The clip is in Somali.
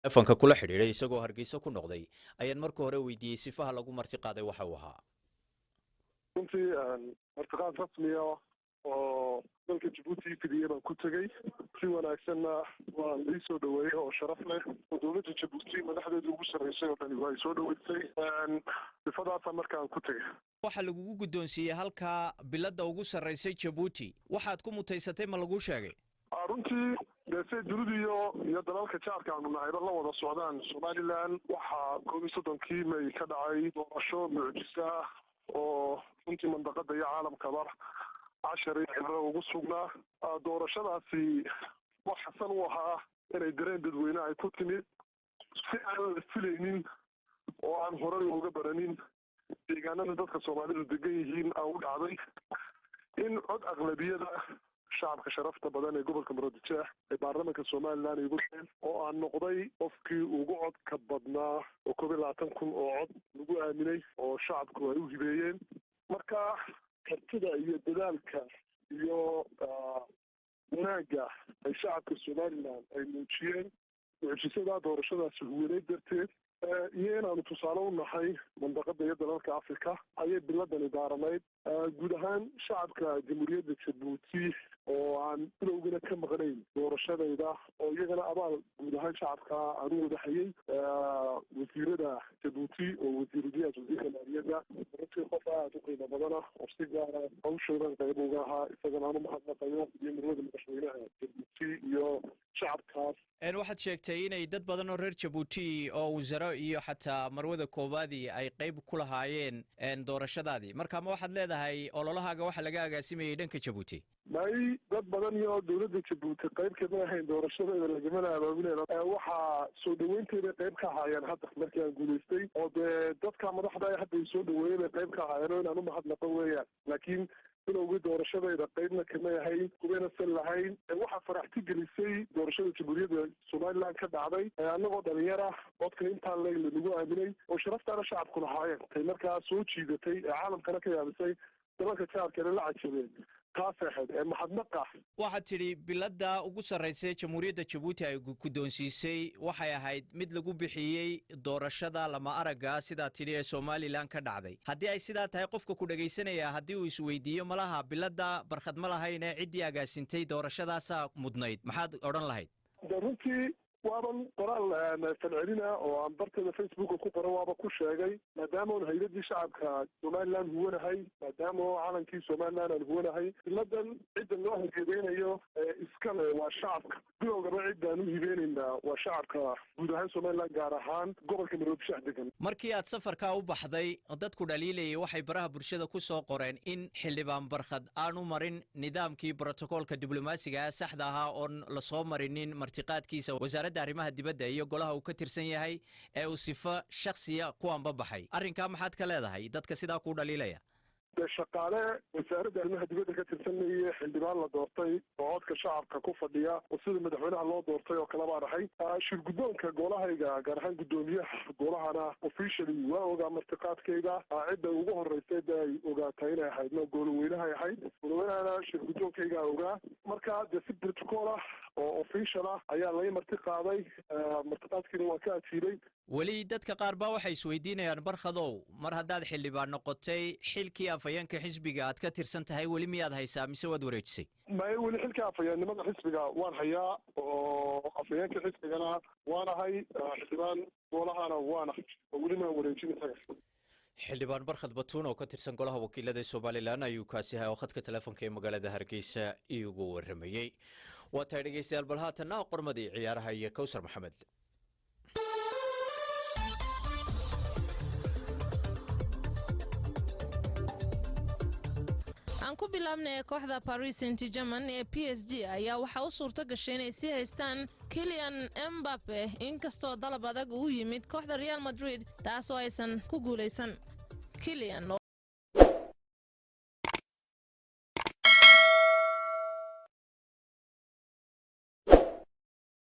telefonka kula xidhiidhay isagoo Hargeysa ku noqday ayaan markii hore weydiiyey sifaha lagu marti qaaday waxa uu ahaa. runtii martiqaad rasmi ah oo dalka Djibouti fidiyay baan ku tagay si wanaagsanna waan ii soo dhaweeyay oo sharaf leh oo dowladda Djibouti madaxdeedu ugu sareysay oo dhan way soo dhaweysay sifadaas markaan ku tagay waxa lagu guddoonsiiyay halka biladda ugu sareysay Djibouti waxaad ku mutaysatay ma lagu sheegay runtii deesay dunidu iyo dalalka jaarka aanu nahay la wada socdaan Somaliland waxa 31 May ka dhacay doorasho mucjisa oo runtii mandaqada iyo caalamkaba 10 cibro ugu sugnaa doorashadaasi wax xasan u ahaa inay dareen dadweyne ay ku timid si aan la filaynin oo aan hore looga baranin deegaanada dadka Soomaalidu degan yihiin u dhacday in cod aqlabiyada shacabka sharafta badan ee gobolka Maroodijeex ee baarlamaanka Soomaaliland ay gudbeen oo aan noqday qofkii ugu codka badnaa oo 20,000 oo cod lagu aaminay oo shacabku ay u hibeeyeen marka kartida iyo dadaalka iyo wanaaga ay shacabka Somaliland ay muujiyeen mucjisada doorashadaasi huwaneed darteed iyo inaanu tusaale u nahay mandaqada iyo dalalka Afrika ayay biladani daaranayd guud ahaan shacabka jamhuuriyadda Djibouti oo aan bilowgana ka maqnayn doorashadayda oo iyagana abaal guud ahaan shacabka aan u wadaxayay wasiirada Djibouti oo wasiiradiyaas wasiirka maaliyadda runtii qof aad u qiimo badan oo si gaar ah hawshoodan qayb uga ahaa isagana aanu mahadnaqayo iyo marwada madaxweynaha Djibouti iyo shacabkaas waxaad sheegtay inay dad badan oo reer Djibouti oo wasaro iyo xataa marwada koobaadii ay qayb ku lahaayeen doorashadaadii marka ma waxaad leedahay ololahaaga waxa laga agaasimay dhanka Djibouti may dad badan iyo dowladda Djibouti qayb ka mid ah doorashada laga abaabulay waxa soo dhaweynteeda qayb ka haayeen hadda markii aan guuleystay oo dadka madaxda hadda soo dhaweeyay qayb ka haayeen oo aanu mahadnaqo weeyaan laakiin bilowgii doorashadayda qaybna kama yahay kubeena san lahayn waxa faraxti gelisay doorashada jamhuuriyadda Somaliland ka dhacday annagoo dhalinyaro codka intaan lagu aaminay oo sharaftaana shacabku lahaayeen tay markaa soo jiidatay caalamkana ka yaabisay dalalka jaarkana la cajabeen taasahad mahadnaqa waxaad tidhi biladda ugu sarreysay jamhuuriyadda Djibouti ay guddoonsiisay waxay ahayd mid lagu bixiyey doorashada lama aragga sidaa tidhi ee Somaliland ka dhacday haddii ay sidaa tahay qofka ku dhagaysanaya haddii uu isweydiiyo malaha biladda barkhad ma lahayn ee ciddii agaasintay doorashadaasa mudnayd maxaad odhan lahayd runtii waaban qoraal falcelina oo aan barteeda Facebook ku qoran waaba ku sheegay maadaama aan hay'adii shacabka Somaliland huwanahay maadaama calankii Somaliland aan huwanahay biladan cidda loo hageeynayo iskale waa shacabka bilowgaba cidaan u hibeynayna waa shacabka guud ahaan Somaliland gaar ahaan gobolka Maroodijeex degan markii aad safarka u baxday dadku dhaliilayay waxay baraha bulshada ku soo qoreen in xildhibaan barkhad aanu marin nidaamkii brotokoolka diblomaasiga saxda ahaa oo la soo marinin martiqaadkiisa arrimaha dibadda iyo golaha uu ka tirsan yahay ee uu sifa shakhsiya ku anbabaxay arrinka maxaad ka leedahay dadka sidaa ku dhaliilaya shaqaale wasaaradda arrimaha dibadda ka tirsanayay xildhibaan la doortay oo codka shacabka ku fadhiya oo sida madaxweynaha loo doortay oo kale baan ahay shir guddoonka golahayga gaar ahaan guddoomiyaha golahana officially waa ogaa martiqaadkayga cidda ugu horeysay ay ogaatay inay ahayd goloweynahay ahayd goloweynaana shir guddoonkayga ogaa marka de si protocol ah oo official ah ayaa laga martiqaaday martiqaadkiina waa ka ajiibay weli dadka qaar baa waxay isweydiinayaan barkhadow mar haddaad xildhibaan noqotay xilkii afayeenka xisbiga aad ka tirsan tahay weli miyaad haysaa mise waad wareejisay may weli xilka afayeenimada xisbiga waan hayaa oo afayeenka xisbigana waan ahay xildhibaan golahana waan ahay oo weli maan wareejin isaga xildhibaan barkhad batuun oo ka tirsan golaha wakiilada Somaliland ayuu kaasi ahaa oo khadka telefoonka ee magaalada Hargeysa iigu waramayay waa tahay dhageystayaal bal haatan qormadii ciyaaraha iyo Kawsar Maxamed aan ku bilaabnay kooxda Paris Saint-Germain ee PSG ayaa waxa u suurto gashay inay sii haystaan Kylian Mbappe inkastoo dalab adag uu yimid kooxda Real Madrid taasoo aysan ku guuleysan Kylian